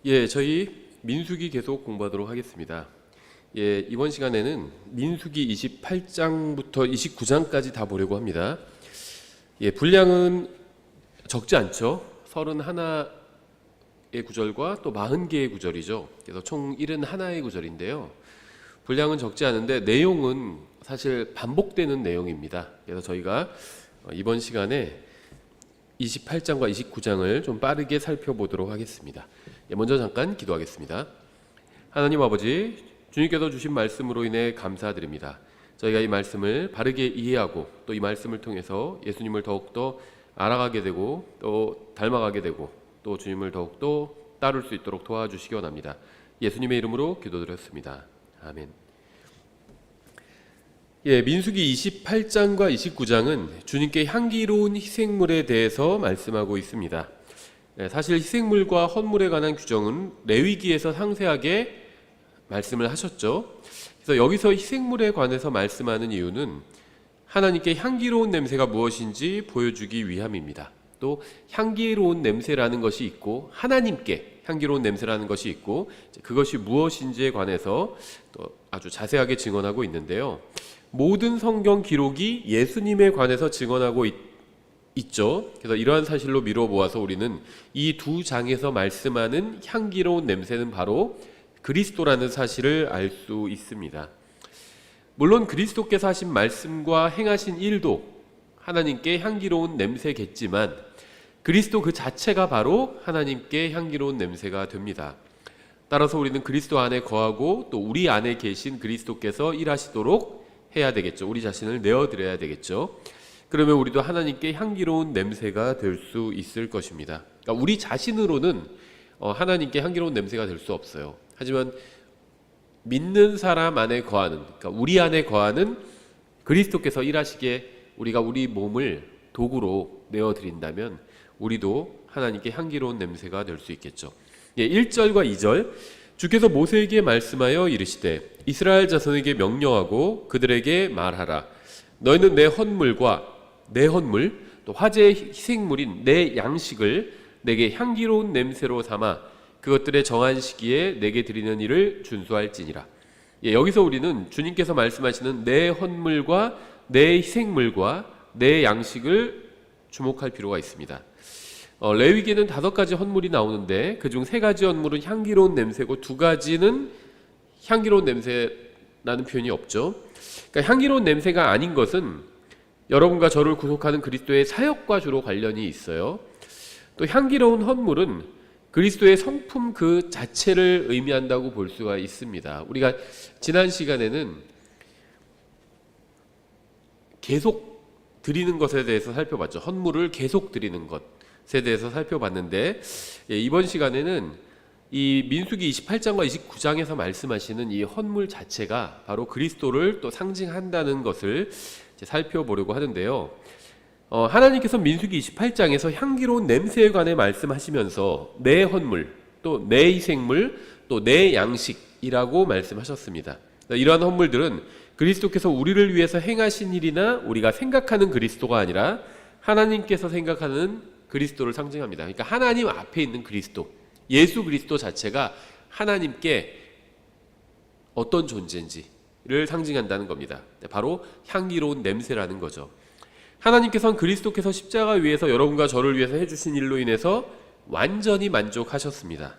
저희 민수기 계속 공부하도록 하겠습니다. 이번 시간에는 민수기 28장부터 29장까지 다 보려고 합니다. 분량은 적지 않죠. 31의 구절과 또 40개의 구절이죠. 그래서 총 71의 구절인데요. 분량은 적지 않은데 내용은 사실 반복되는 내용입니다. 그래서 저희가 이번 시간에 28장과 29장을 좀 빠르게 살펴보도록 하겠습니다. 먼저 잠깐 기도하겠습니다. 하나님 아버지, 주님께서 주신 말씀으로 인해 감사드립니다. 저희가 이 말씀을 바르게 이해하고 또 이 말씀을 통해서 예수님을 더욱더 알아가게 되고 또 닮아가게 되고 또 주님을 더욱더 따를 수 있도록 도와주시기 원합니다. 예수님의 이름으로 기도드렸습니다. 아멘. 민수기 28장과 29장은 주님께 향기로운 희생물에 대해서 말씀하고 있습니다. 사실 희생물과 헌물에 관한 규정은 레위기에서 상세하게 말씀을 하셨죠. 그래서 여기서 희생물에 관해서 말씀하는 이유는 하나님께 향기로운 냄새가 무엇인지 보여주기 위함입니다. 또 향기로운 냄새라는 것이 있고 하나님께 향기로운 냄새라는 것이 있고 그것이 무엇인지에 관해서 또 아주 자세하게 증언하고 있는데요. 모든 성경 기록이 예수님에 관해서 증언하고 있죠. 그래서 이러한 사실로 미루어 보아서 우리는 이 두 장에서 말씀하는 향기로운 냄새는 바로 그리스도라는 사실을 알 수 있습니다. 물론 그리스도께서 하신 말씀과 행하신 일도 하나님께 향기로운 냄새겠지만 그리스도 그 자체가 바로 하나님께 향기로운 냄새가 됩니다. 따라서 우리는 그리스도 안에 거하고 또 우리 안에 계신 그리스도께서 일하시도록 해야 되겠죠. 우리 자신을 내어드려야 되겠죠. 그러면 우리도 하나님께 향기로운 냄새가 될 수 있을 것입니다. 그러니까 우리 자신으로는 하나님께 향기로운 냄새가 될 수 없어요. 하지만 믿는 사람 안에 거하는, 그러니까 우리 안에 거하는 그리스도께서 일하시기에 우리가 우리 몸을 도구로 내어드린다면 우리도 하나님께 향기로운 냄새가 될 수 있겠죠. 1절과 2절 주께서 모세에게 말씀하여 이르시되 이스라엘 자손에게 명령하고 그들에게 말하라. 너희는 내 헌물과 내 헌물 또 화제의 희생물인 내 양식을 내게 향기로운 냄새로 삼아 그것들의 정한 시기에 내게 드리는 일을 준수할지니라. 여기서 우리는 주님께서 말씀하시는 내 헌물과 내 희생물과 내 양식을 주목할 필요가 있습니다. 레위기에는 5가지 헌물이 나오는데 그중 3가지 헌물은 향기로운 냄새고 2가지는 향기로운 냄새라는 표현이 없죠. 그러니까 향기로운 냄새가 아닌 것은 여러분과 저를 구속하는 그리스도의 사역과 주로 관련이 있어요. 또 향기로운 헌물은 그리스도의 성품 그 자체를 의미한다고 볼 수가 있습니다. 우리가 지난 시간에는 계속 드리는 것에 대해서 살펴봤죠. 헌물을 계속 드리는 것에 대해서 살펴봤는데 이번 시간에는 이 민수기 28장과 29장에서 말씀하시는 이 헌물 자체가 바로 그리스도를 또 상징한다는 것을 살펴보려고 하는데요. 하나님께서 민수기 28장에서 향기로운 냄새에 관해 말씀하시면서 내 헌물, 또 내 희생물, 또 내 양식이라고 말씀하셨습니다. 이러한 헌물들은 그리스도께서 우리를 위해서 행하신 일이나 우리가 생각하는 그리스도가 아니라 하나님께서 생각하는 그리스도를 상징합니다. 그러니까 하나님 앞에 있는 그리스도, 예수 그리스도 자체가 하나님께 어떤 존재인지를 상징한다는 겁니다. 바로 향기로운 냄새라는 거죠. 하나님께서는 그리스도께서 십자가 위에서 여러분과 저를 위해서 해주신 일로 인해서 완전히 만족하셨습니다.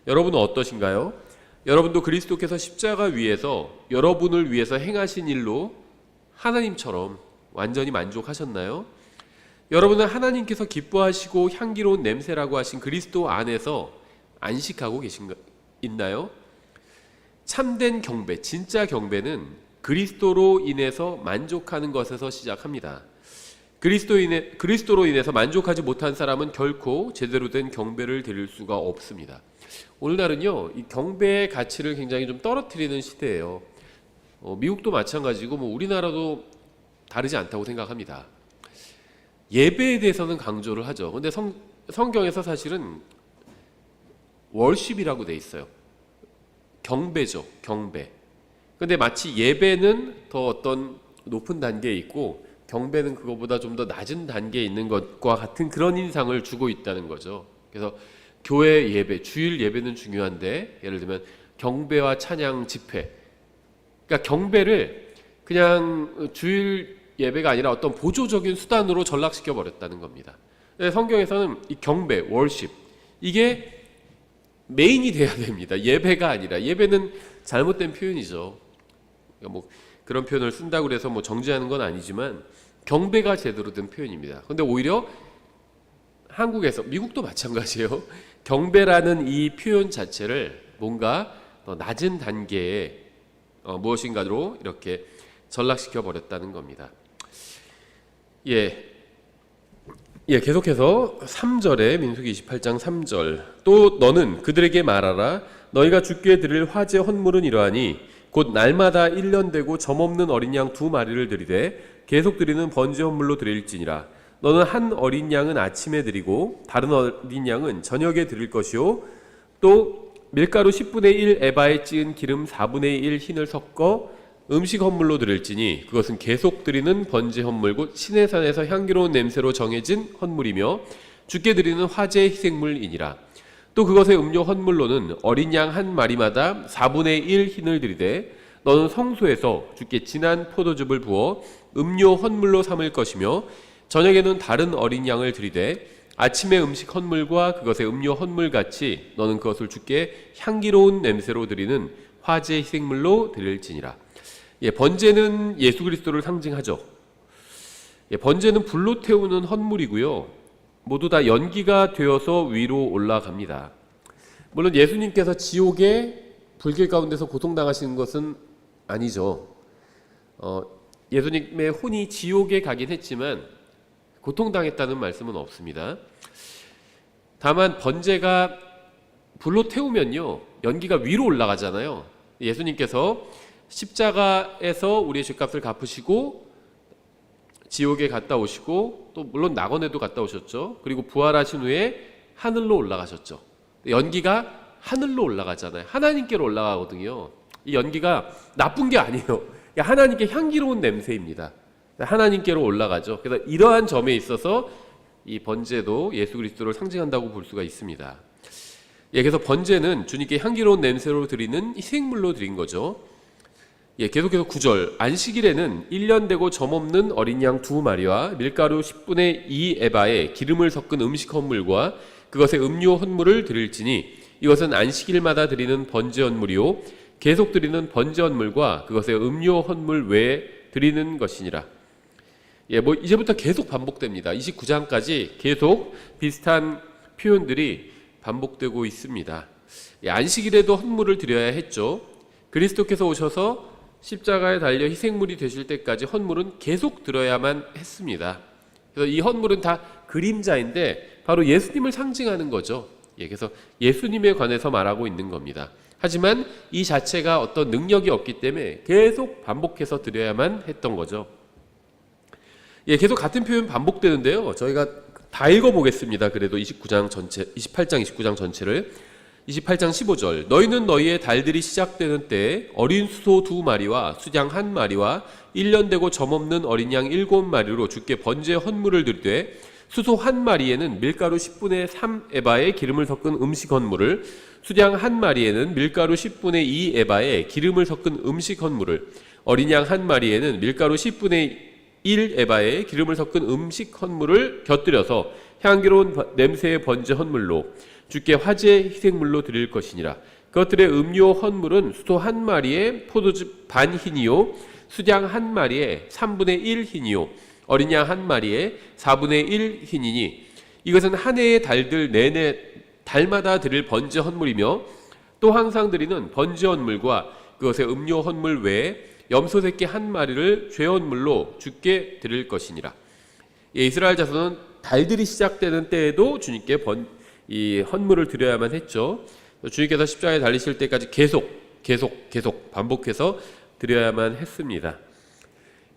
여러분은 어떠신가요? 여러분도 그리스도께서 십자가 위에서 여러분을 위해서 행하신 일로 하나님처럼 완전히 만족하셨나요? 여러분은 하나님께서 기뻐하시고 향기로운 냄새라고 하신 그리스도 안에서 안식하고 있나요? 참된 경배, 진짜 경배는 그리스도로 인해서 만족하는 것에서 시작합니다. 그리스도로 인해서 만족하지 못한 사람은 결코 제대로 된 경배를 드릴 수가 없습니다. 오늘날은요, 이 경배의 가치를 굉장히 좀 떨어뜨리는 시대예요. 미국도 마찬가지고 우리나라도 다르지 않다고 생각합니다. 예배에 대해서는 강조를 하죠. 근데 성경에서 사실은 월십이라고 돼 있어요. 경배죠, 경배. 근데 마치 예배는 더 어떤 높은 단계에 있고 경배는 그것보다 좀 더 낮은 단계에 있는 것과 같은 그런 인상을 주고 있다는 거죠. 그래서 교회 예배, 주일 예배는 중요한데 예를 들면 경배와 찬양 집회, 그러니까 경배를 그냥 주일 예배가 아니라 어떤 보조적인 수단으로 전락시켜 버렸다는 겁니다. 성경에서는 이 경배, 월십, 이게 메인이 돼야 됩니다. 예배가 아니라. 예배는 잘못된 표현이죠. 그러니까 뭐 그런 표현을 쓴다고 해서 뭐 정죄하는 건 아니지만 경배가 제대로 된 표현입니다. 근데 오히려 한국에서, 미국도 마찬가지예요. 경배라는 이 표현 자체를 뭔가 더 낮은 단계의 무엇인가로 이렇게 전락시켜 버렸다는 겁니다. 계속해서 3절에 민수기 28장 3절, 또 너는 그들에게 말하라. 너희가 주께 드릴 화제 헌물은 이러하니 곧 날마다 1년 되고 점없는 어린 양 2마리를 드리되 계속 드리는 번제 헌물로 드릴지니라. 너는 한 어린 양은 아침에 드리고 다른 어린 양은 저녁에 드릴 것이요, 또 밀가루 10분의 1 에바에 찌은 기름 4분의 1 흰을 섞어 음식 헌물로 드릴지니 그것은 계속 드리는 번제 헌물 곧 시내산에서 향기로운 냄새로 정해진 헌물이며 주께 드리는 화제 희생물이니라. 또 그것의 음료 헌물로는 어린 양 한 마리마다 4분의 1 흰을 드리되 너는 성소에서 주께 진한 포도즙을 부어 음료 헌물로 삼을 것이며 저녁에는 다른 어린 양을 드리되 아침의 음식 헌물과 그것의 음료 헌물 같이 너는 그것을 주께 향기로운 냄새로 드리는 화제 희생물로 드릴지니라. 번제는 예수 그리스도를 상징하죠. 번제는 불로 태우는 헌물이고요, 모두 다 연기가 되어서 위로 올라갑니다. 물론 예수님께서 지옥의 불길 가운데서 고통당하시는 것은 아니죠. 예수님의 혼이 지옥에 가긴 했지만 고통당했다는 말씀은 없습니다. 다만 번제가 불로 태우면요, 연기가 위로 올라가잖아요. 예수님께서 십자가에서 우리의 죄값을 갚으시고 지옥에 갔다 오시고 또 물론 낙원에도 갔다 오셨죠. 그리고 부활하신 후에 하늘로 올라가셨죠. 연기가 하늘로 올라가잖아요. 하나님께로 올라가거든요. 이 연기가 나쁜 게 아니에요. 하나님께 향기로운 냄새입니다. 하나님께로 올라가죠. 그래서 이러한 점에 있어서 이 번제도 예수 그리스도를 상징한다고 볼 수가 있습니다. 그래서 번제는 주님께 향기로운 냄새로 드리는 희생물로 드린 거죠. 계속해서 9절, 안식일에는 1년 되고 점없는 어린 양 2마리와 밀가루 10분의 2 에바에 기름을 섞은 음식 헌물과 그것의 음료 헌물을 드릴지니 이것은 안식일마다 드리는 번제 헌물이요 계속 드리는 번제 헌물과 그것의 음료 헌물 외에 드리는 것이니라. 이제부터 계속 반복됩니다. 29장까지 계속 비슷한 표현들이 반복되고 있습니다. 안식일에도 헌물을 드려야 했죠. 그리스도께서 오셔서 십자가에 달려 희생물이 되실 때까지 헌물은 계속 드려야만 했습니다. 그래서 이 헌물은 다 그림자인데 바로 예수님을 상징하는 거죠. 그래서 예수님에 관해서 말하고 있는 겁니다. 하지만 이 자체가 어떤 능력이 없기 때문에 계속 반복해서 드려야만 했던 거죠. 계속 같은 표현 반복되는데요. 저희가 다 읽어보겠습니다. 그래도 28장 29장 전체를. 28장 15절, 너희는 너희의 달들이 시작되는 때에 어린 수소 2마리와 수장 1마리와 1년 되고 점없는 어린 양 7마리로 주께 번제 헌물을 드리되 수소 1마리에는 밀가루 10분의 3 에바에 기름을 섞은 음식 헌물을, 수장 1마리에는 밀가루 10분의 2 에바에 기름을 섞은 음식 헌물을, 어린 양 1마리에는 밀가루 10분의 1 에바에 기름을 섞은 음식 헌물을 곁들여서 향기로운 냄새의 번제 헌물로 주께 화제 희생물로 드릴 것이니라. 그것들의 음료 헌물은 수소 1마리에 포도즙 반 흰이요 수장 1마리에 3분의 1 흰이요 어린 양 1마리에 4분의 1 흰이니 이것은 한 해의 달들 내내 달마다 드릴 번제 헌물이며 또 항상 드리는 번제 헌물과 그것의 음료 헌물 외에 염소 새끼 1마리를 죄 헌물로 주께 드릴 것이니라. 이스라엘 자손은 달들이 시작되는 때에도 주님께 이 헌물을 드려야만 했죠. 주님께서 십자가에 달리실 때까지 계속 반복해서 드려야만 했습니다.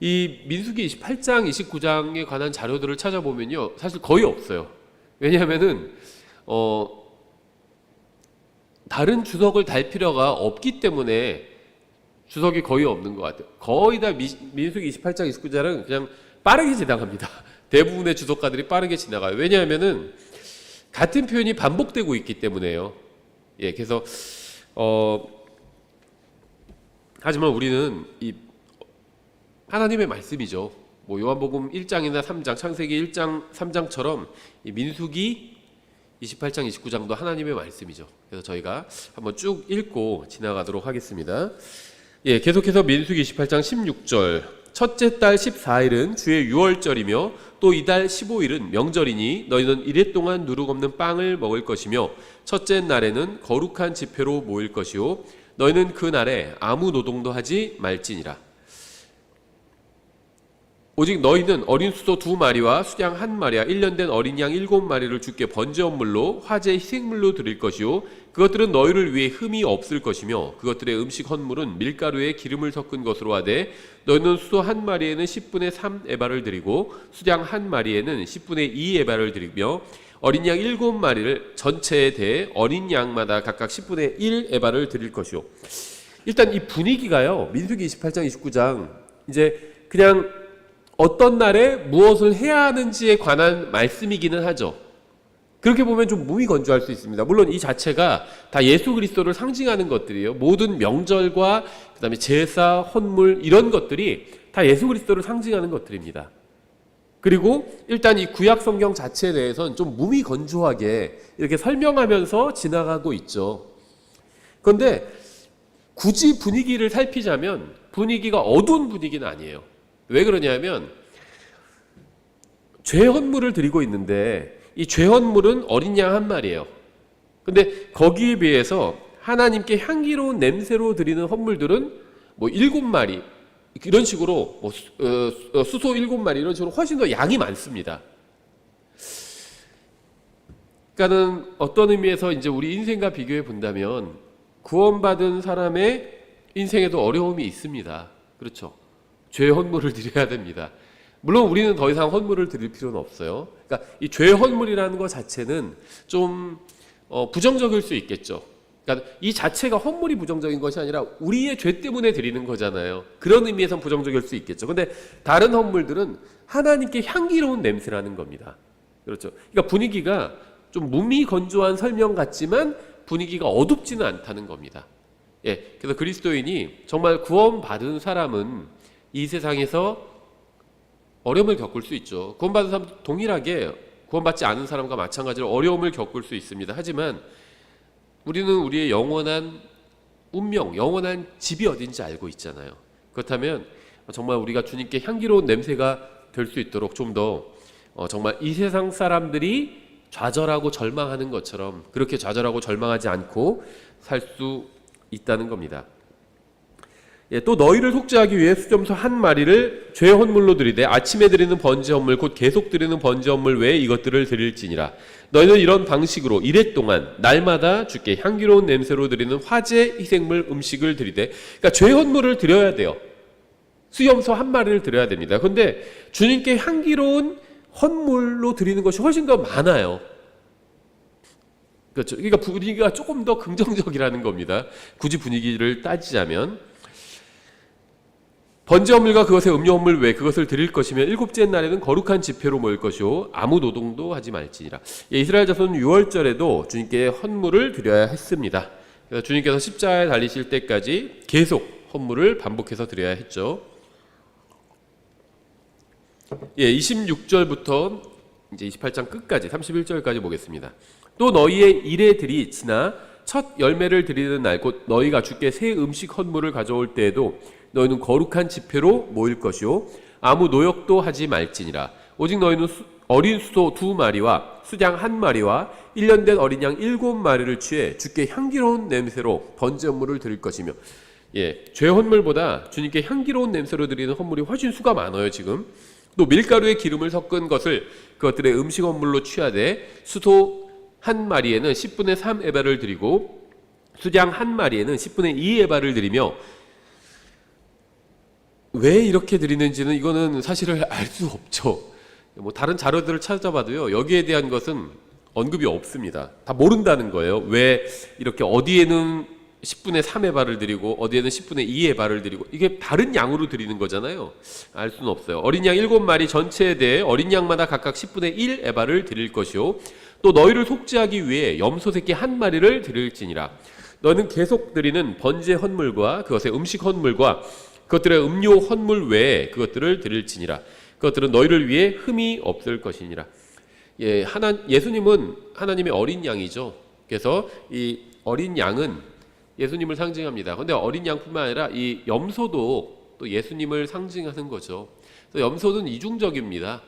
이 민수기 28장, 29장에 관한 자료들을 찾아보면요, 사실 거의 없어요. 왜냐하면은 다른 주석을 달 필요가 없기 때문에 주석이 거의 없는 것 같아요. 거의 다 민수기 28장, 29장은 그냥 빠르게 지나갑니다. 대부분의 주석가들이 빠르게 지나가요. 왜냐하면은 같은 표현이 반복되고 있기 때문에요. 예, 그래서 하지만 우리는 이 하나님의 말씀이죠. 뭐 요한복음 1장이나 3장, 창세기 1장, 3장처럼 이 민수기 28장, 29장도 하나님의 말씀이죠. 그래서 저희가 한번 쭉 읽고 지나가도록 하겠습니다. 예, 계속해서 민수기 28장 16절. 첫째 달 14일은 주의 유월절이며 또 이달 15일은 명절이니 너희는 이래 동안 누룩 없는 빵을 먹을 것이며 첫째 날에는 거룩한 집회로 모일 것이요 너희는 그 날에 아무 노동도 하지 말지니라. 오직 너희는 어린 수소 2마리와 수양 1마리와 1년 된 어린 양 7마리를 주께 번제업물로 화제 희생물로 드릴 것이요 그것들은 너희를 위해 흠이 없을 것이며 그것들의 음식 헌물은 밀가루에 기름을 섞은 것으로 하되 너희는 수소 1마리에는 10분의 3 에바를 드리고 수양 1마리에는 10분의 2 에바를 드리며 어린 양 7마리를 전체에 대해 어린 양마다 각각 10분의 1 에바를 드릴 것이요. 일단 이 분위기가요, 민수기 28장 29장 이제 그냥 어떤 날에 무엇을 해야 하는지에 관한 말씀이기는 하죠. 그렇게 보면 좀 무미건조할 수 있습니다. 물론 이 자체가 다 예수 그리스도를 상징하는 것들이에요. 모든 명절과 그다음에 제사, 헌물 이런 것들이 다 예수 그리스도를 상징하는 것들입니다. 그리고 일단 이 구약 성경 자체에 대해서는 좀 무미건조하게 이렇게 설명하면서 지나가고 있죠. 그런데 굳이 분위기를 살피자면 분위기가 어두운 분위기는 아니에요. 왜 그러냐면 죄 헌물을 드리고 있는데 이 죄 헌물은 어린 양 1마리예요. 근데 거기에 비해서 하나님께 향기로운 냄새로 드리는 헌물들은 뭐 7마리 이런 식으로 뭐 수소 7마리 이런 식으로 훨씬 더 양이 많습니다. 그러니까는 어떤 의미에서 이제 우리 인생과 비교해 본다면 구원받은 사람의 인생에도 어려움이 있습니다. 그렇죠? 죄 헌물을 드려야 됩니다. 물론 우리는 더 이상 헌물을 드릴 필요는 없어요. 그러니까 이 죄 헌물이라는 것 자체는 좀 부정적일 수 있겠죠. 그러니까 이 자체가 헌물이 부정적인 것이 아니라 우리의 죄 때문에 드리는 거잖아요. 그런 의미에선 부정적일 수 있겠죠. 근데 다른 헌물들은 하나님께 향기로운 냄새라는 겁니다. 그렇죠. 그러니까 분위기가 좀 무미건조한 설명 같지만 분위기가 어둡지는 않다는 겁니다. 예, 그래서 그리스도인이 정말 구원받은 사람은 이 세상에서 어려움을 겪을 수 있죠. 구원받은 사람도 동일하게 구원받지 않은 사람과 마찬가지로 어려움을 겪을 수 있습니다. 하지만 우리는 우리의 영원한 운명, 영원한 집이 어딘지 알고 있잖아요. 그렇다면 정말 우리가 주님께 향기로운 냄새가 될 수 있도록 좀 더 정말 이 세상 사람들이 좌절하고 절망하는 것처럼 그렇게 좌절하고 절망하지 않고 살 수 있다는 겁니다. 예, 또 너희를 속죄하기 위해 수점소 1마리를 죄 헌물로 드리되 아침에 드리는 번제 헌물 곧 계속 드리는 번제 헌물 외에 이것들을 드릴지니라. 너희는 이런 방식으로 이래 동안 날마다 주께 향기로운 냄새로 드리는 화제 희생물 음식을 드리되, 그러니까 죄 헌물을 드려야 돼요. 수염소 1마리를 드려야 됩니다. 그런데 주님께 향기로운 헌물로 드리는 것이 훨씬 더 많아요. 그렇죠. 그러니까 분위기가 조금 더 긍정적이라는 겁니다. 굳이 분위기를 따지자면. 번제헌물과 그것의 음료헌물 외에 그것을 드릴 것이며 일곱째 날에는 거룩한 집회로 모일 것이요 아무 노동도 하지 말지니라. 예, 이스라엘 자손은 유월절에도 주님께 헌물을 드려야 했습니다. 그래서 주님께서 십자가에 달리실 때까지 계속 헌물을 반복해서 드려야 했죠. 예, 26절부터 이제 28장 끝까지 31절까지 보겠습니다. 또 너희의 이레들이 지나 첫 열매를 드리는 날 곧 너희가 주께 새 음식 헌물을 가져올 때에도 너희는 거룩한 집회로 모일 것이요 아무 노역도 하지 말지니라. 오직 너희는 어린 수소 2마리와 수양 1마리와 1년 된 어린 양 7마리를 취해 주께 향기로운 냄새로 번제 헌물을 드릴 것이며. 예, 죄 헌물보다 주님께 향기로운 냄새로 드리는 헌물이 훨씬 수가 많아요. 지금 또 밀가루에 기름을 섞은 것을 그것들의 음식 헌물로 취하되 수소 1마리에는 10분의 3 에바를 드리고 수양 1마리에는 10분의 2 에바를 드리며. 왜 이렇게 드리는지는 이거는 사실을 알 수 없죠. 뭐 다른 자료들을 찾아봐도요, 여기에 대한 것은 언급이 없습니다. 다 모른다는 거예요. 왜 이렇게 어디에는 10분의 3에바를 드리고 어디에는 10분의 2에바를 드리고, 이게 다른 양으로 드리는 거잖아요. 알 수는 없어요. 어린 양 7마리 전체에 대해 어린 양마다 각각 10분의 1에바를 드릴 것이요 또 너희를 속죄하기 위해 염소 새끼 한 마리를 드릴지니라. 너는 계속 드리는 번제 헌물과 그것의 음식 헌물과 그것들의 음료 헌물 외에 그것들을 드릴지니라. 그것들은 너희를 위해 흠이 없을 것이니라. 예수님은 하나님의 어린 양이죠. 그래서 이 어린 양은 예수님을 상징합니다. 그런데 어린 양뿐만 아니라 이 염소도 또 예수님을 상징하는 거죠. 그래서 염소는 이중적입니다.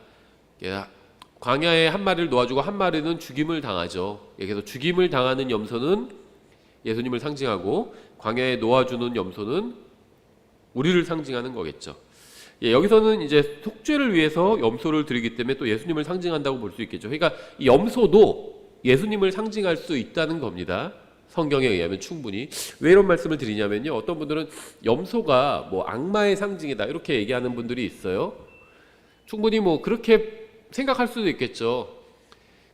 광야에 한 마리를 놓아주고 한 마리는 죽임을 당하죠. 그래서 죽임을 당하는 염소는 예수님을 상징하고 광야에 놓아주는 염소는 우리를 상징하는 거겠죠. 여기서는 이제 속죄를 위해서 염소를 드리기 때문에 또 예수님을 상징한다고 볼 수 있겠죠. 그러니까 이 염소도 예수님을 상징할 수 있다는 겁니다. 성경에 의하면 충분히. 왜 이런 말씀을 드리냐면요, 어떤 분들은 염소가 뭐 악마의 상징이다 이렇게 얘기하는 분들이 있어요. 충분히 뭐 그렇게 생각할 수도 있겠죠.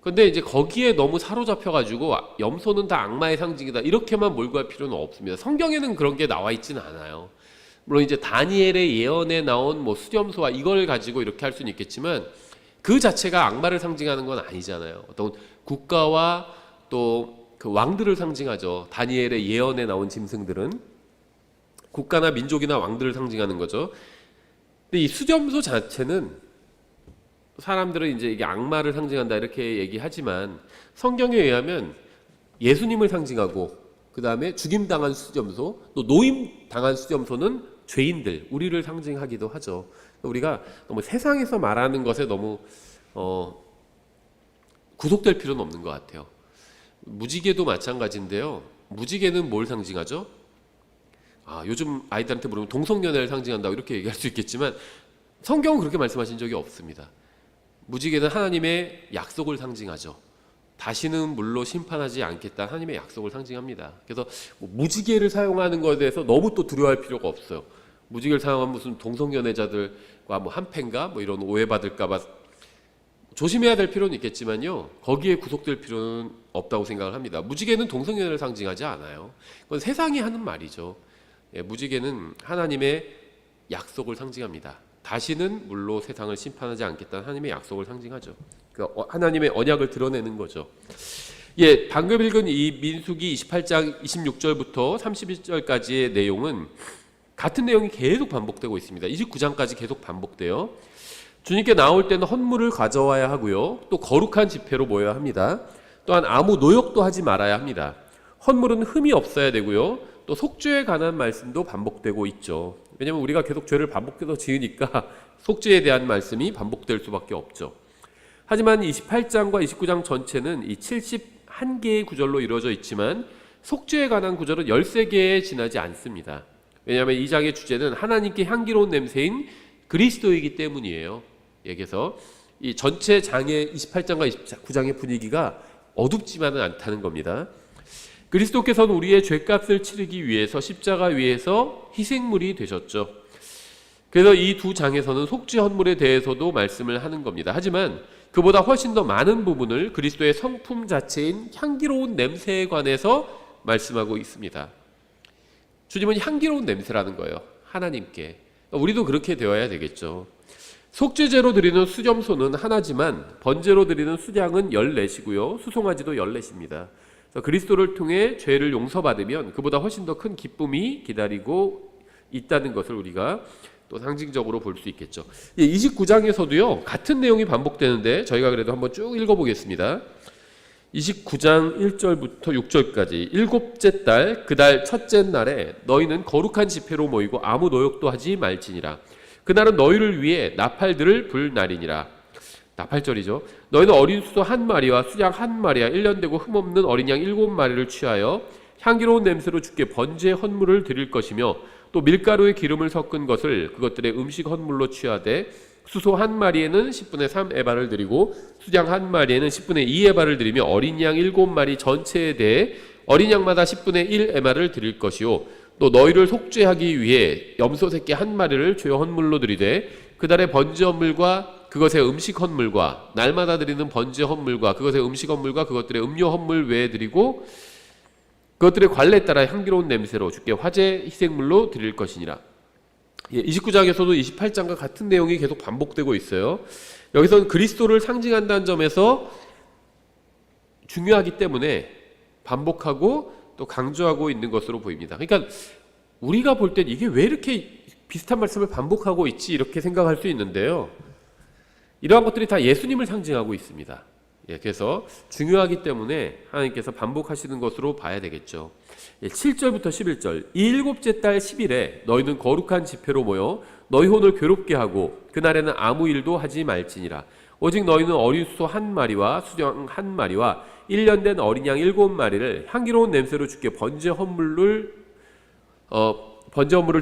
근데 이제 거기에 너무 사로잡혀 가지고 염소는 다 악마의 상징이다 이렇게만 몰고 갈 필요는 없습니다. 성경에는 그런 게 나와 있지는 않아요. 물론 이제 다니엘의 예언에 나온 뭐 수렴소와 이걸 가지고 이렇게 할 수는 있겠지만 그 자체가 악마를 상징하는 건 아니잖아요. 어떤 국가와 또 그 왕들을 상징하죠. 다니엘의 예언에 나온 짐승들은 국가나 민족이나 왕들을 상징하는 거죠. 근데 이 수렴소 자체는 사람들은 이제 이게 악마를 상징한다 이렇게 얘기하지만 성경에 의하면 예수님을 상징하고 그 다음에 죽임당한 수렴소, 또 노임당한 수렴소는 죄인들, 우리를 상징하기도 하죠. 우리가 너무 세상에서 말하는 것에 너무 구속될 필요는 없는 것 같아요. 무지개도 마찬가지인데요. 무지개는 뭘 상징하죠? 요즘 아이들한테 물으면 동성연애를 상징한다고 이렇게 얘기할 수 있겠지만 성경은 그렇게 말씀하신 적이 없습니다. 무지개는 하나님의 약속을 상징하죠. 다시는 물로 심판하지 않겠다 하나님의 약속을 상징합니다. 그래서 무지개를 사용하는 것에 대해서 너무 또 두려워할 필요가 없어요. 무지개를 사용하면 무슨 동성연애자들과 뭐 한패인가 뭐 이런 오해받을까봐 조심해야 될 필요는 있겠지만요, 거기에 구속될 필요는 없다고 생각을 합니다. 무지개는 동성연애를 상징하지 않아요. 그건 세상이 하는 말이죠. 무지개는 하나님의 약속을 상징합니다. 다시는 물로 세상을 심판하지 않겠다는 하나님의 약속을 상징하죠. 그러니까 하나님의 언약을 드러내는 거죠. 방금 읽은 이 민수기 28장 26절부터 31절까지의 내용은 같은 내용이 계속 반복되고 있습니다. 29장까지 계속 반복돼요. 주님께 나올 때는 헌물을 가져와야 하고요. 또 거룩한 집회로 모여야 합니다. 또한 아무 노역도 하지 말아야 합니다. 헌물은 흠이 없어야 되고요. 또 속죄에 관한 말씀도 반복되고 있죠. 왜냐하면 우리가 계속 죄를 반복해서 지으니까 속죄에 대한 말씀이 반복될 수밖에 없죠. 하지만 28장과 29장 전체는 이 71개의 구절로 이루어져 있지만 속죄에 관한 구절은 13개에 지나지 않습니다. 왜냐하면 이 장의 주제는 하나님께 향기로운 냄새인 그리스도이기 때문이에요. 그래서 이 전체 장의 28장과 29장의 분위기가 어둡지만은 않다는 겁니다. 그리스도께서는 우리의 죄값을 치르기 위해서 십자가 위에서 희생물이 되셨죠. 그래서 이 두 장에서는 속죄 헌물에 대해서도 말씀을 하는 겁니다. 하지만 그보다 훨씬 더 많은 부분을 그리스도의 성품 자체인 향기로운 냄새에 관해서 말씀하고 있습니다. 주님은 향기로운 냄새라는 거예요. 하나님께. 우리도 그렇게 되어야 되겠죠. 속죄제로 드리는 수염소는 하나지만 번제로 드리는 수량은 14시고요. 수송아지도 14입니다. 그리스도를 통해 죄를 용서받으면 그보다 훨씬 더 큰 기쁨이 기다리고 있다는 것을 우리가 또 상징적으로 볼 수 있겠죠. 29장에서도요 같은 내용이 반복되는데 저희가 그래도 한번 쭉 읽어보겠습니다. 29장 1절부터 6절까지 일곱째 달 그 달 첫째 날에 너희는 거룩한 집회로 모이고 아무 노역도 하지 말지니라. 그날은 너희를 위해 나팔들을 불 날이니라. 나팔절이죠. 너희는 어린 수소 한 마리와 수양 한 마리와 1년 되고 흠없는 어린 양 7마리를 취하여 향기로운 냄새로 주께 번제 헌물을 드릴 것이며 또 밀가루에 기름을 섞은 것을 그것들의 음식 헌물로 취하되 수소 한 마리에는 10분의 3 에바를 드리고 수양 한 마리에는 10분의 2 에바를 드리며 어린 양 7마리 전체에 대해 어린 양마다 10분의 1 에바를 드릴 것이요 또 너희를 속죄하기 위해 염소 새끼 한 마리를 죄 헌물로 드리되 그달의 번제 헌물과 그것의 음식 헌물과 날마다 드리는 번제 헌물과 그것의 음식 헌물과 그것들의 음료 헌물 외에 드리고 그것들의 관례에 따라 향기로운 냄새로 주께 화제 희생물로 드릴 것이니라. 29장에서도 28장과 같은 내용이 계속 반복되고 있어요. 여기서는 그리스도를 상징한다는 점에서 중요하기 때문에 반복하고 또 강조하고 있는 것으로 보입니다. 그러니까 우리가 볼 땐 이게 왜 이렇게 비슷한 말씀을 반복하고 있지 이렇게 생각할 수 있는데요. 이러한 것들이 다 예수님을 상징하고 있습니다. 그래서 중요하기 때문에 하나님께서 반복하시는 것으로 봐야 되겠죠. 7절부터 11절 이 일곱째 달 10일에 너희는 거룩한 집회로 모여 너희 혼을 괴롭게 하고 그날에는 아무 일도 하지 말지니라. 오직 너희는 어린 수소 한 마리와 수양 한 마리와 1년 된 어린 양 7마리를 향기로운 냄새로 주께 번제 헌물을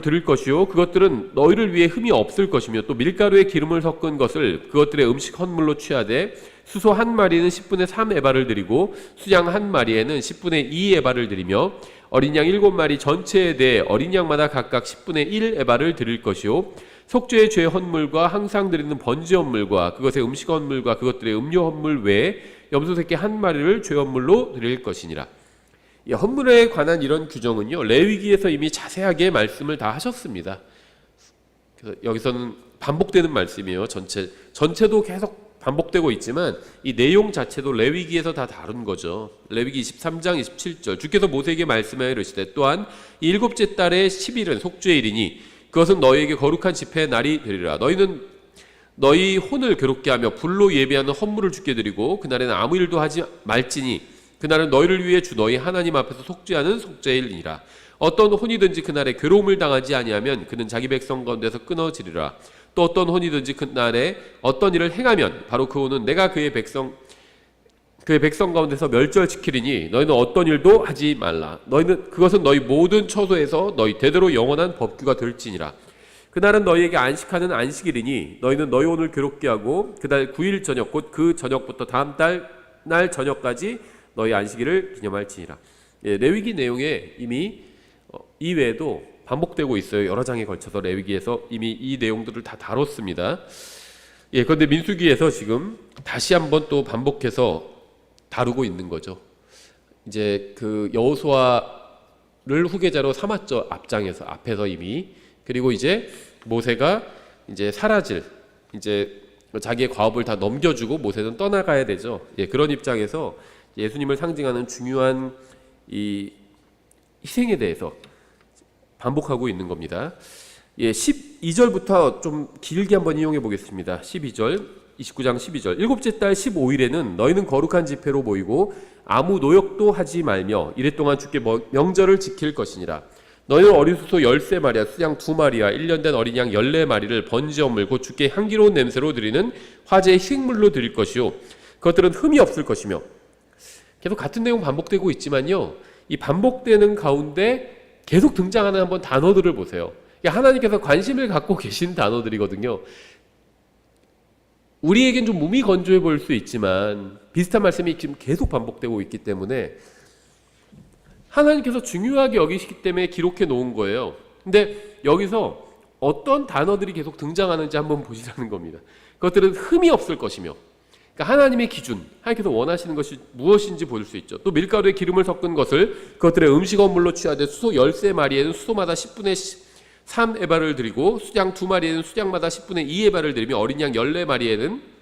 드릴 것이요 그것들은 너희를 위해 흠이 없을 것이며 또 밀가루에 기름을 섞은 것을 그것들의 음식 헌물로 취하되 수소 한 마리는 10분의 3 에바를 드리고 수양 한 마리에는 10분의 2 에바를 드리며 어린 양 7마리 전체에 대해 어린 양마다 각각 10분의 1 에바를 드릴 것이요 속죄의 죄 헌물과 항상 드리는 번제 헌물과 그것의 음식 헌물과 그것들의 음료 헌물 외에 염소 새끼 한 마리를 죄 헌물로 드릴 것이니라. 이 헌물에 관한 이런 규정은요 레위기에서 이미 자세하게 말씀을 다 하셨습니다. 그래서 여기서는 반복되는 말씀이에요. 전체도 계속 반복되고 있지만 이 내용 자체도 레위기에서 다 다룬 거죠. 레위기 23장 27절 주께서 모세에게 말씀하여 이르시되 또한 이 일곱째 달의 10일은 속죄일이니 그것은 너희에게 거룩한 집회의 날이 되리라. 너희는 너희 혼을 괴롭게 하며 불로 예배하는 헌물을 주께 드리고 그날에는 아무 일도 하지 말지니 그날은 너희를 위해 주 너희 하나님 앞에서 속죄하는 속죄일이니라. 어떤 혼이든지 그날에 괴로움을 당하지 아니하면 그는 자기 백성 가운데서 끊어지리라. 또 어떤 혼이든지 그날에 어떤 일을 행하면 바로 그 혼은 내가 그의 백성 가운데서 멸절시키리니 너희는 어떤 일도 하지 말라. 그것은 너희 모든 처소에서 너희 대대로 영원한 법규가 될지니라. 그날은 너희에게 안식하는 안식일이니 너희는 너희 혼을 괴롭게 하고 그달 9일 저녁 곧 그 저녁부터 다음 날 저녁까지 너희 안식일을 기념할지니라. 레위기 내용에 이미 이외에도 반복되고 있어요. 여러 장에 걸쳐서 레위기에서 이미 이 내용들을 다 다뤘습니다. 그런데 민수기에서 지금 다시 한번 또 반복해서 다루고 있는 거죠. 이제 그 여호수아를 후계자로 삼았죠. 앞에서 이미. 그리고 이제 모세가 이제 사라질 이제 자기의 과업을 다 넘겨주고 모세는 떠나가야 되죠. 그런 입장에서 예수님을 상징하는 중요한 이 희생에 대해서 반복하고 있는 겁니다. 12절부터 좀 길게 한번 이용해 보겠습니다. 12절, 29장 12절. 일곱째 달 15일에는 너희는 거룩한 집회로 모이고 아무 노역도 하지 말며 이래 동안 주께 명절을 지킬 것이니라. 너희는 어린 수소 13마리와 수양 2마리와 1년 된 어린 양 14마리를 번제 헌물 곧 주께 향기로운 냄새로 드리는 화제의 희생물로 드릴 것이요 그것들은 흠이 없을 것이며. 계속 같은 내용 반복되고 있지만요 이 반복되는 가운데 계속 등장하는 한번 단어들을 보세요. 하나님께서 관심을 갖고 계신 단어들이거든요. 우리에겐 좀 몸이 건조해 보일 수 있지만 비슷한 말씀이 지금 계속 반복되고 있기 때문에 하나님께서 중요하게 여기시기 때문에 기록해 놓은 거예요. 근데 여기서 어떤 단어들이 계속 등장하는지 한번 보시라는 겁니다. 그것들은 흠이 없을 것이며, 그러니까 하나님의 기준, 하나님께서 원하시는 것이 무엇인지 볼 수 있죠. 또 밀가루에 기름을 섞은 것을 그것들의 음식 헌물로 취하되 수소 13마리에는 수소마다 10분의 3 에바를 드리고 수양 2마리에는 수양마다 10분의 2 에바를 드리며 어린 양 14마리에는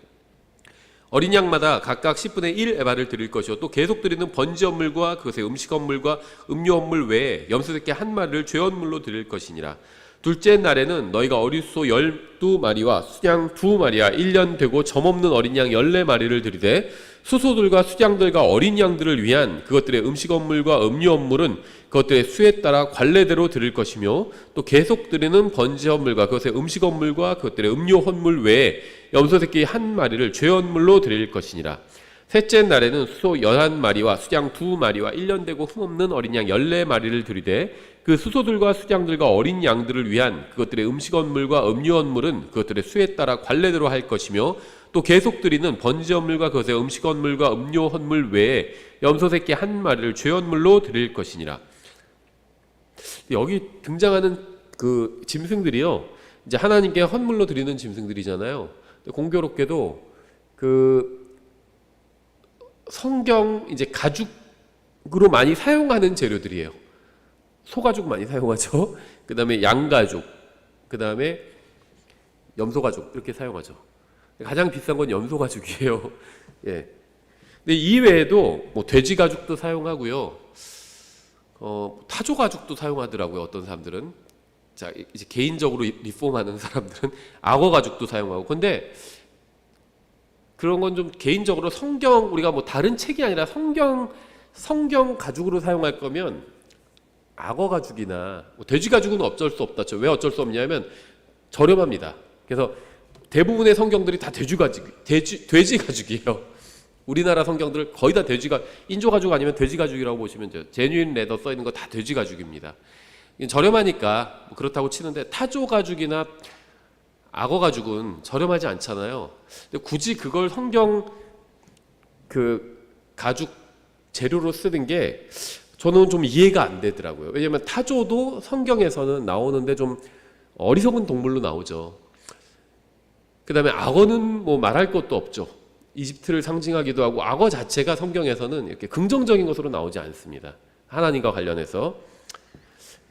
어린 양마다 각각 10분의 1 에바를 드릴 것이요 또 계속 드리는 번제 헌물과 그것의 음식 헌물과 음료 헌물 외에 염소 새끼 한 마리를 죄 헌물로 드릴 것이니라. 둘째 날에는 너희가 어린 수소 12마리와 수양 2마리와 1년 되고 점없는 어린 양 14마리를 드리되 수소들과 수양들과 어린 양들을 위한 그것들의 음식 헌물과 음료 헌물은 그것들의 수에 따라 관례대로 드릴 것이며 또 계속 드리는 번제 헌물과 그것의 음식 헌물과 그것들의 음료 헌물 외에 염소 새끼 한 마리를 죄 헌물로 드릴 것이니라. 셋째 날에는 수소 11마리와 수양 2마리와 1년 되고 흠없는 어린 양 14마리를 드리되 그 수소들과 수양들과 어린 양들을 위한 그것들의 음식 헌물과 음료 헌물은 그것들의 수에 따라 관례대로 할 것이며 또 계속 드리는 번제 헌물과 그것의 음식 헌물과 음료 헌물 외에 염소 새끼 한 마리를 죄 헌물로 드릴 것이니라. 여기 등장하는 그 짐승들이요, 이제 하나님께 헌물로 드리는 짐승들이잖아요. 공교롭게도 그 성경 이제 가죽으로 많이 사용하는 재료들이에요. 소가죽 많이 사용하죠. 그 다음에 양가죽, 그 다음에 염소가죽 이렇게 사용하죠. 가장 비싼 건 염소가죽이에요. 근데 이 외에도 뭐 돼지 가죽도 사용하고요. 타조 가죽도 사용하더라고요. 어떤 사람들은. 자, 이제 개인적으로 리폼하는 사람들은 악어 가죽도 사용하고. 근데 그런 건 좀 개인적으로 우리가 뭐 다른 책이 아니라 성경 가죽으로 사용할 거면 악어 가죽이나 뭐 돼지 가죽은 어쩔 수 없다. 왜 어쩔 수 없냐면 저렴합니다. 그래서 대부분의 성경들이 다 돼지 가죽이에요. 우리나라 성경들 거의 다 인조 가죽 아니면 돼지 가죽이라고 보시면 돼요. 제뉴인 레더 써 있는 거 다 돼지 가죽입니다. 저렴하니까 뭐 그렇다고 치는데 타조 가죽이나 악어 가죽은 저렴하지 않잖아요. 근데 굳이 그걸 성경 가죽 재료로 쓰는 게 저는 좀 이해가 안 되더라고요. 왜냐하면 타조도 성경에서는 나오는데 좀 어리석은 동물로 나오죠. 그 다음에 악어는 뭐 말할 것도 없죠. 이집트를 상징하기도 하고 악어 자체가 성경에서는 이렇게 긍정적인 것으로 나오지 않습니다. 하나님과 관련해서.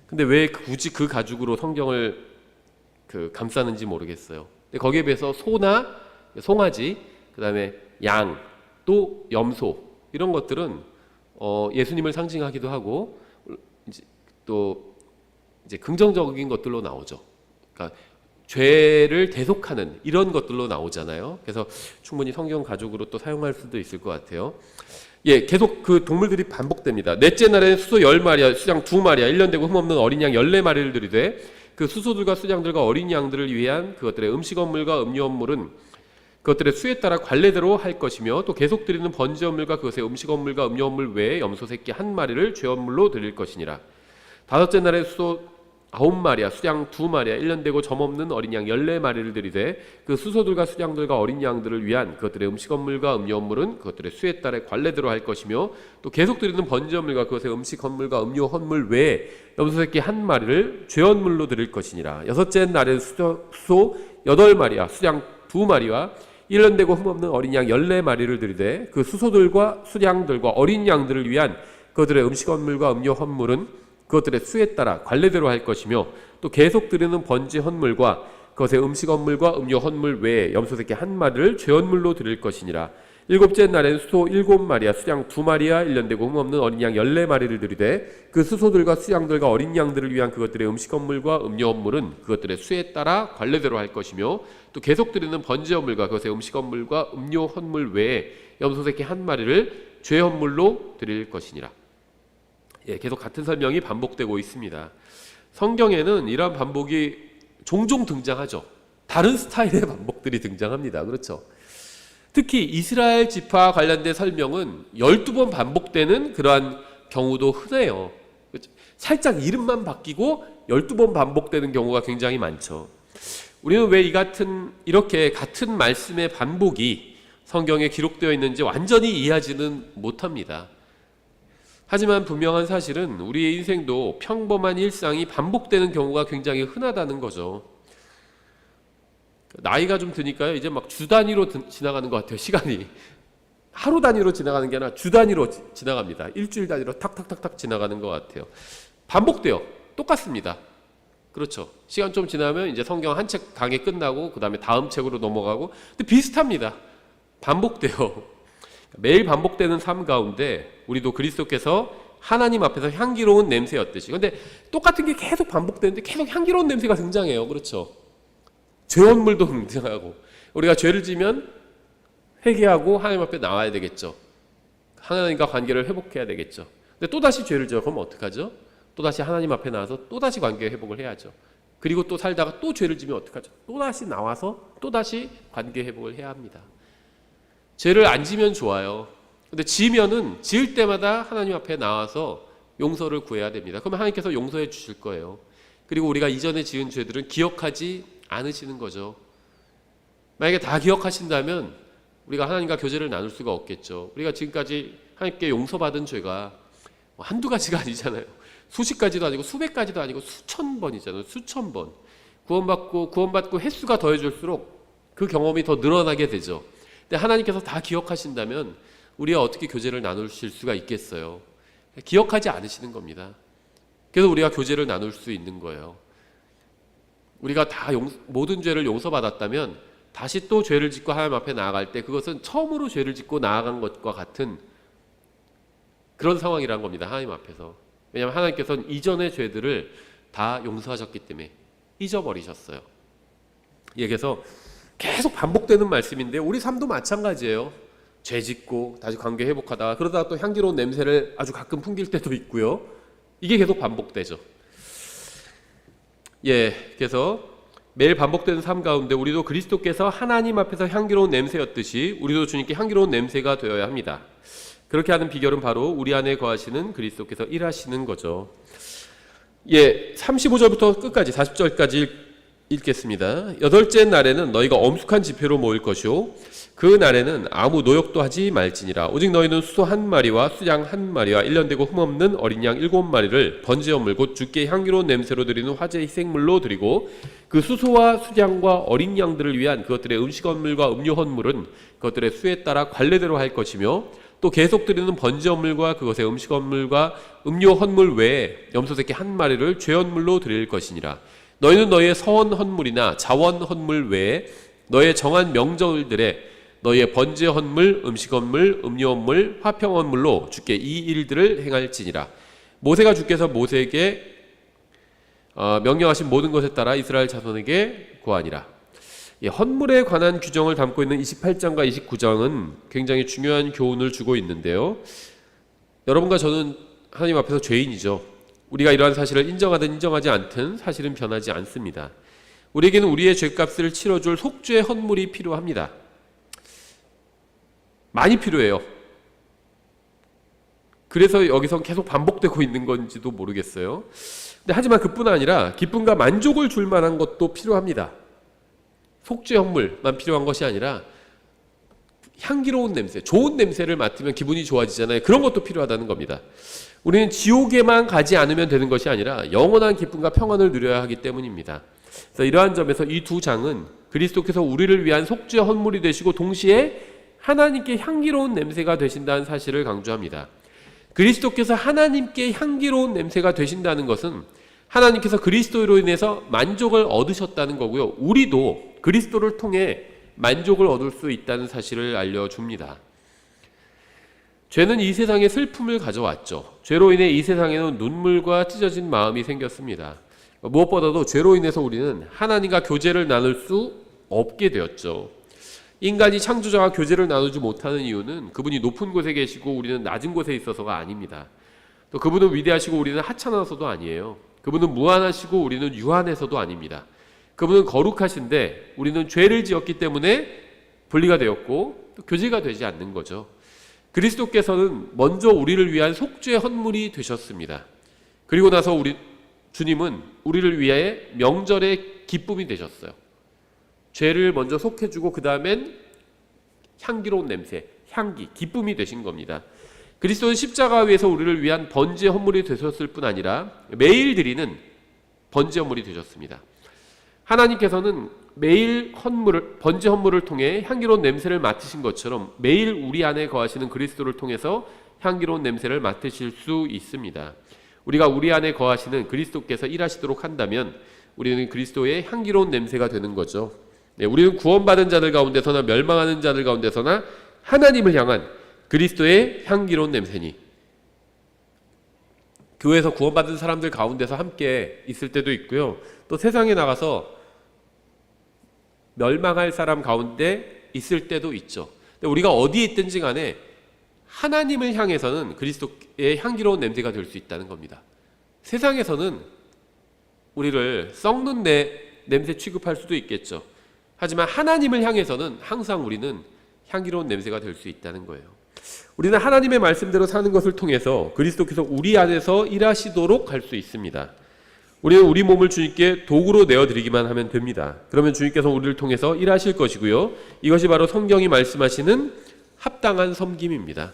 근데 왜 굳이 그 가죽으로 성경을 감싸는지 모르겠어요. 근데 거기에 비해서 소나 송아지, 그 다음에 양, 또 염소 이런 것들은 예수님을 상징하기도 하고 또 이제 긍정적인 것들로 나오죠. 그러니까 죄를 대속하는 이런 것들로 나오잖아요. 그래서 충분히 성경 가죽으로 또 사용할 수도 있을 것 같아요. 예, 계속 그 동물들이 반복됩니다. 넷째 날에는 수소 10마리와 수장 2마리와 1년 되고 흠없는 어린 양 14마리를 드리되 그 수소들과 수장들과 어린 양들을 위한 그것들의 음식업물과 음료업물은 그것들의 수에 따라 관례대로 할 것이며 또 계속 드리는 번제업물과 그것의 음식업물과 음료업물 외에 염소 새끼 1마리를 죄업물로 드릴 것이니라. 다섯째 날에 수소 9마리와 수장 2마리와 1년 되고 점없는 어린 양 14마리를 드리되 그 수소들과 수장들과 어린 양들을 위한 그것들의 음식업물과 음료업물은 그것들의 수에 따라 관례대로 할 것이며 또 계속 드리는 번제업물과 그것의 음식업물과 음료헌물 외에 염소 새끼 1마리를 죄업물로 드릴 것이니라. 여섯째 날에 수소 8마리와 수장 2마리와 1년 되고 흠없는 어린 양 14마리를 드리되 그 수소들과 수장들과 어린 양들을 위한 그들의 음식헌물과 음료헌물은 그것들의 수에 따라 관례대로 할 것이며 또 계속 드리는 번제 헌물과 그것의 음식헌물과 음료헌물 외에 염소 새끼 1마리를 죄헌물로 드릴 것이니라. 일곱째 날에는 수소 7마리와 수장 2마리와 1년 되고 흠없는 어린 양 14마리를 드리되 그 수소들과 수장들과 어린 양들을 위한 그것들의 음식헌물과 음료헌물은 그것들의 수에 따라 관례대로 할 것이며 또 계속 드리는 번제 헌물과 그것의 음식헌물과 음료헌물 외에 염소 새끼 1마리를 죄헌물로 드릴 것이니라. 예, 계속 같은 설명이 반복되고 있습니다. 성경에는 이러한 반복이 종종 등장하죠. 다른 스타일의 반복들이 등장합니다. 그렇죠? 특히 이스라엘 지파와 관련된 설명은 12번 반복되는 그러한 경우도 흔해요. 살짝 이름만 바뀌고 12번 반복되는 경우가 굉장히 많죠. 우리는 왜 이렇게 같은 말씀의 반복이 성경에 기록되어 있는지 완전히 이해하지는 못합니다. 하지만 분명한 사실은 우리의 인생도 평범한 일상이 반복되는 경우가 굉장히 흔하다는 거죠. 나이가 좀 드니까요, 이제 막 주 단위로 지나가는 것 같아요. 시간이 하루 단위로 지나가는 게 아니라 주 단위로 지나갑니다. 일주일 단위로 탁탁탁탁 지나가는 것 같아요. 반복돼요. 똑같습니다. 그렇죠. 시간 좀 지나면 이제 성경 한 책 강의 끝나고 그 다음에 다음 책으로 넘어가고, 근데 비슷합니다. 반복돼요. 매일 반복되는 삶 가운데 우리도 그리스도께서 하나님 앞에서 향기로운 냄새였듯이, 근데 똑같은 게 계속 반복되는데 계속 향기로운 냄새가 등장해요. 그렇죠. 죄원물도 등장하고, 우리가 죄를 지면 회개하고 하나님 앞에 나와야 되겠죠. 하나님과 관계를 회복해야 되겠죠. 근데 또다시 죄를 지어 그러면 어떡하죠? 또다시 하나님 앞에 나와서 또다시 관계 회복을 해야죠. 그리고 또 살다가 또 죄를 지면 어떡하죠? 또다시 나와서 또다시 관계 회복을 해야 합니다. 죄를 안 지면 좋아요. 근데 지면은 지을 때마다 하나님 앞에 나와서 용서를 구해야 됩니다. 그러면 하나님께서 용서해 주실 거예요. 그리고 우리가 이전에 지은 죄들은 기억하지 않으시는 거죠. 만약에 다 기억하신다면 우리가 하나님과 교제를 나눌 수가 없겠죠. 우리가 지금까지 하나님께 용서받은 죄가 한두 가지가 아니잖아요. 수십 가지도 아니고 수백 가지도 아니고 수천 번이잖아요. 수천 번. 구원받고 횟수가 더해질수록 그 경험이 더 늘어나게 되죠. 근데 하나님께서 다 기억하신다면 우리가 어떻게 교제를 나누실 수가 있겠어요? 기억하지 않으시는 겁니다. 그래서 우리가 교제를 나눌 수 있는 거예요. 우리가 다 모든 죄를 용서받았다면 다시 또 죄를 짓고 하나님 앞에 나아갈 때 그것은 처음으로 죄를 짓고 나아간 것과 같은 그런 상황이란 겁니다. 하나님 앞에서. 왜냐하면 하나님께서는 이전의 죄들을 다 용서하셨기 때문에 잊어버리셨어요. 예, 그래서 계속 반복되는 말씀인데 우리 삶도 마찬가지예요. 죄 짓고 다시 관계 회복하다가 그러다가 또 향기로운 냄새를 아주 가끔 풍길 때도 있고요. 이게 계속 반복되죠. 예, 그래서 매일 반복되는 삶 가운데 우리도 그리스도께서 하나님 앞에서 향기로운 냄새였듯이 우리도 주님께 향기로운 냄새가 되어야 합니다. 그렇게 하는 비결은 바로 우리 안에 거하시는 그리스도께서 일하시는 거죠. 예, 35절부터 끝까지 40절까지 읽겠습니다. 여덟째 날에는 너희가 엄숙한 집회로 모일 것이요 그 날에는 아무 노역도 하지 말지니라. 오직 너희는 수소 한 마리와 수양 한 마리와 1년 되고 흠없는 어린 양 7마리를 번제물고 곧 주께 향기로운 냄새로 드리는 화제 희생물로 드리고 그 수소와 수양과 어린 양들을 위한 그것들의 음식 헌물과 음료 헌물은 그것들의 수에 따라 관례대로 할 것이며 또 계속 드리는 번제물과 그것의 음식 헌물과 음료 헌물 외에 염소 새끼 한 마리를 죄 헌물로 드릴 것이니라. 너희는 너희의 서원 헌물이나 자원 헌물 외에 너희의 정한 명절들에 너희의 번제 헌물, 음식 헌물, 음료 헌물, 화평 헌물로 주께 이 일들을 행할지니라. 모세가 주께서 모세에게 명령하신 모든 것에 따라 이스라엘 자손에게 고하니라. 예, 헌물에 관한 규정을 담고 있는 28장과 29장은 굉장히 중요한 교훈을 주고 있는데요. 여러분과 저는 하나님 앞에서 죄인이죠. 우리가 이러한 사실을 인정하든 인정하지 않든 사실은 변하지 않습니다. 우리에게는 우리의 죄값을 치러줄 속죄 헌물이 필요합니다. 많이 필요해요. 그래서 여기서 계속 반복되고 있는 건지도 모르겠어요. 근데 하지만 그뿐 아니라 기쁨과 만족을 줄 만한 것도 필요합니다. 속죄 헌물만 필요한 것이 아니라 향기로운 냄새, 좋은 냄새를 맡으면 기분이 좋아지잖아요. 그런 것도 필요하다는 겁니다. 우리는 지옥에만 가지 않으면 되는 것이 아니라 영원한 기쁨과 평안을 누려야 하기 때문입니다. 그래서 이러한 점에서 이 두 장은 그리스도께서 우리를 위한 속죄 헌물이 되시고 동시에 하나님께 향기로운 냄새가 되신다는 사실을 강조합니다. 그리스도께서 하나님께 향기로운 냄새가 되신다는 것은 하나님께서 그리스도로 인해서 만족을 얻으셨다는 거고요. 우리도 그리스도를 통해 만족을 얻을 수 있다는 사실을 알려줍니다. 죄는 이 세상에 슬픔을 가져왔죠. 죄로 인해 이 세상에는 눈물과 찢어진 마음이 생겼습니다. 무엇보다도 죄로 인해서 우리는 하나님과 교제를 나눌 수 없게 되었죠. 인간이 창조자와 교제를 나누지 못하는 이유는 그분이 높은 곳에 계시고 우리는 낮은 곳에 있어서가 아닙니다. 또 그분은 위대하시고 우리는 하찮아서도 아니에요. 그분은 무한하시고 우리는 유한해서도 아닙니다. 그분은 거룩하신데 우리는 죄를 지었기 때문에 분리가 되었고 또 교제가 되지 않는 거죠. 그리스도께서는 먼저 우리를 위한 속죄 헌물이 되셨습니다. 그리고 나서 주님은 우리를 위해 명절의 기쁨이 되셨어요. 죄를 먼저 속해주고 그 다음엔 향기로운 냄새, 향기, 기쁨이 되신 겁니다. 그리스도는 십자가 위에서 우리를 위한 번제 헌물이 되셨을 뿐 아니라 매일 드리는 번제 헌물이 되셨습니다. 하나님께서는 매일 번제 헌물을 통해 향기로운 냄새를 맡으신 것처럼 매일 우리 안에 거하시는 그리스도를 통해서 향기로운 냄새를 맡으실 수 있습니다. 우리가 우리 안에 거하시는 그리스도께서 일하시도록 한다면 우리는 그리스도의 향기로운 냄새가 되는 거죠. 네, 우리는 구원받은 자들 가운데서나 멸망하는 자들 가운데서나 하나님을 향한 그리스도의 향기로운 냄새니 교회에서 구원받은 사람들 가운데서 함께 있을 때도 있고요. 또 세상에 나가서 멸망할 사람 가운데 있을 때도 있죠. 근데 우리가 어디에 있든지 간에 하나님을 향해서는 그리스도의 향기로운 냄새가 될 수 있다는 겁니다. 세상에서는 우리를 썩는 냄새 취급할 수도 있겠죠. 하지만 하나님을 향해서는 항상 우리는 향기로운 냄새가 될 수 있다는 거예요. 우리는 하나님의 말씀대로 사는 것을 통해서 그리스도께서 우리 안에서 일하시도록 할 수 있습니다. 우리는 우리 몸을 주님께 도구로 내어드리기만 하면 됩니다. 그러면 주님께서 우리를 통해서 일하실 것이고요. 이것이 바로 성경이 말씀하시는 합당한 섬김입니다.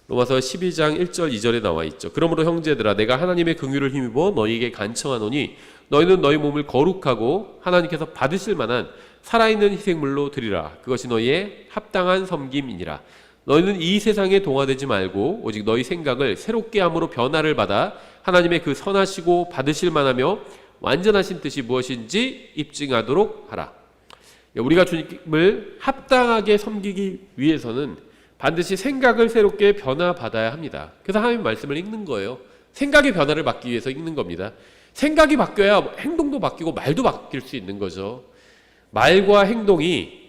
로마서 12장 1절 2절에 나와 있죠. 그러므로 형제들아 내가 하나님의 긍휼을 힘입어 너희에게 간청하노니 너희는 너희 몸을 거룩하고 하나님께서 받으실 만한 살아있는 희생물로 드리라. 그것이 너희의 합당한 섬김이니라. 너희는 이 세상에 동화되지 말고 오직 너희 생각을 새롭게 함으로 변화를 받아 하나님의 그 선하시고 받으실 만하며 완전하신 뜻이 무엇인지 입증하도록 하라. 우리가 주님을 합당하게 섬기기 위해서는 반드시 생각을 새롭게 변화받아야 합니다. 그래서 하나님 말씀을 읽는 거예요. 생각의 변화를 받기 위해서 읽는 겁니다. 생각이 바뀌어야 행동도 바뀌고 말도 바뀔 수 있는 거죠. 말과 행동이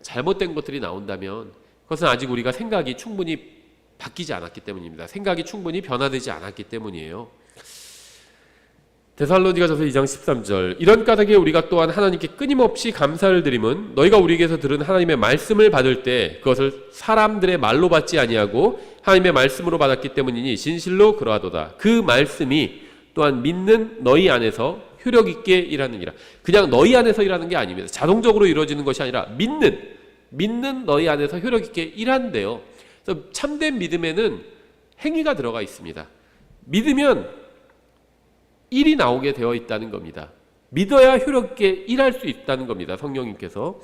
잘못된 것들이 나온다면 그것은 아직 우리가 생각이 충분히 바뀌지 않았기 때문입니다. 생각이 충분히 변화되지 않았기 때문이에요. 데살로니가전서 2장 13절 이런 까닭에 우리가 또한 하나님께 끊임없이 감사를 드림은 너희가 우리에게서 들은 하나님의 말씀을 받을 때 그것을 사람들의 말로 받지 아니하고 하나님의 말씀으로 받았기 때문이니 진실로 그러하도다. 그 말씀이 또한 믿는 너희 안에서 효력 있게 일하느니라. 그냥 너희 안에서 일하는 게 아닙니다. 자동적으로 이루어지는 것이 아니라 믿는 너희 안에서 효력 있게 일한대요. 그래서 참된 믿음에는 행위가 들어가 있습니다. 믿으면 일이 나오게 되어 있다는 겁니다. 믿어야 효력 있게 일할 수 있다는 겁니다. 성령님께서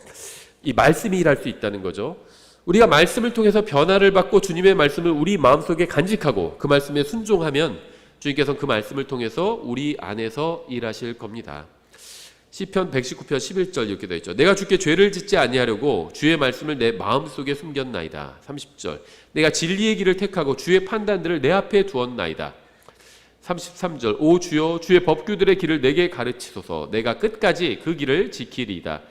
이 말씀이 일할 수 있다는 거죠. 우리가 말씀을 통해서 변화를 받고 주님의 말씀을 우리 마음속에 간직하고 그 말씀에 순종하면 주님께서 그 말씀을 통해서 우리 안에서 일하실 겁니다. 시편 119편 11절 이렇게 되어 있죠. 내가 주께 죄를 짓지 아니하려고 주의 말씀을 내 마음속에 숨겼나이다. 30절 내가 진리의 길을 택하고 주의 판단들을 내 앞에 두었나이다. 33절 오 주여 주의 법규들의 길을 내게 가르치소서 내가 끝까지 그 길을 지키리이다.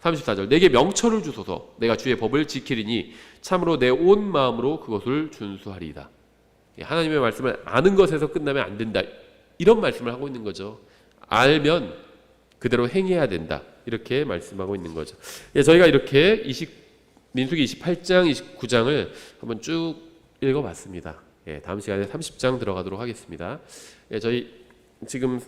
34절 내게 명철을 주소서 내가 주의 법을 지키리니 참으로 내 온 마음으로 그것을 준수하리이다. 하나님의 말씀을 아는 것에서 끝나면 안 된다. 이런 말씀을 하고 있는 거죠. 알면 그대로 행해야 된다. 이렇게 말씀하고 있는 거죠. 저희가 이렇게 민수기 28장, 29장을 한번 쭉 읽어봤습니다. 다음 시간에 30장 들어가도록 하겠습니다. 저희 지금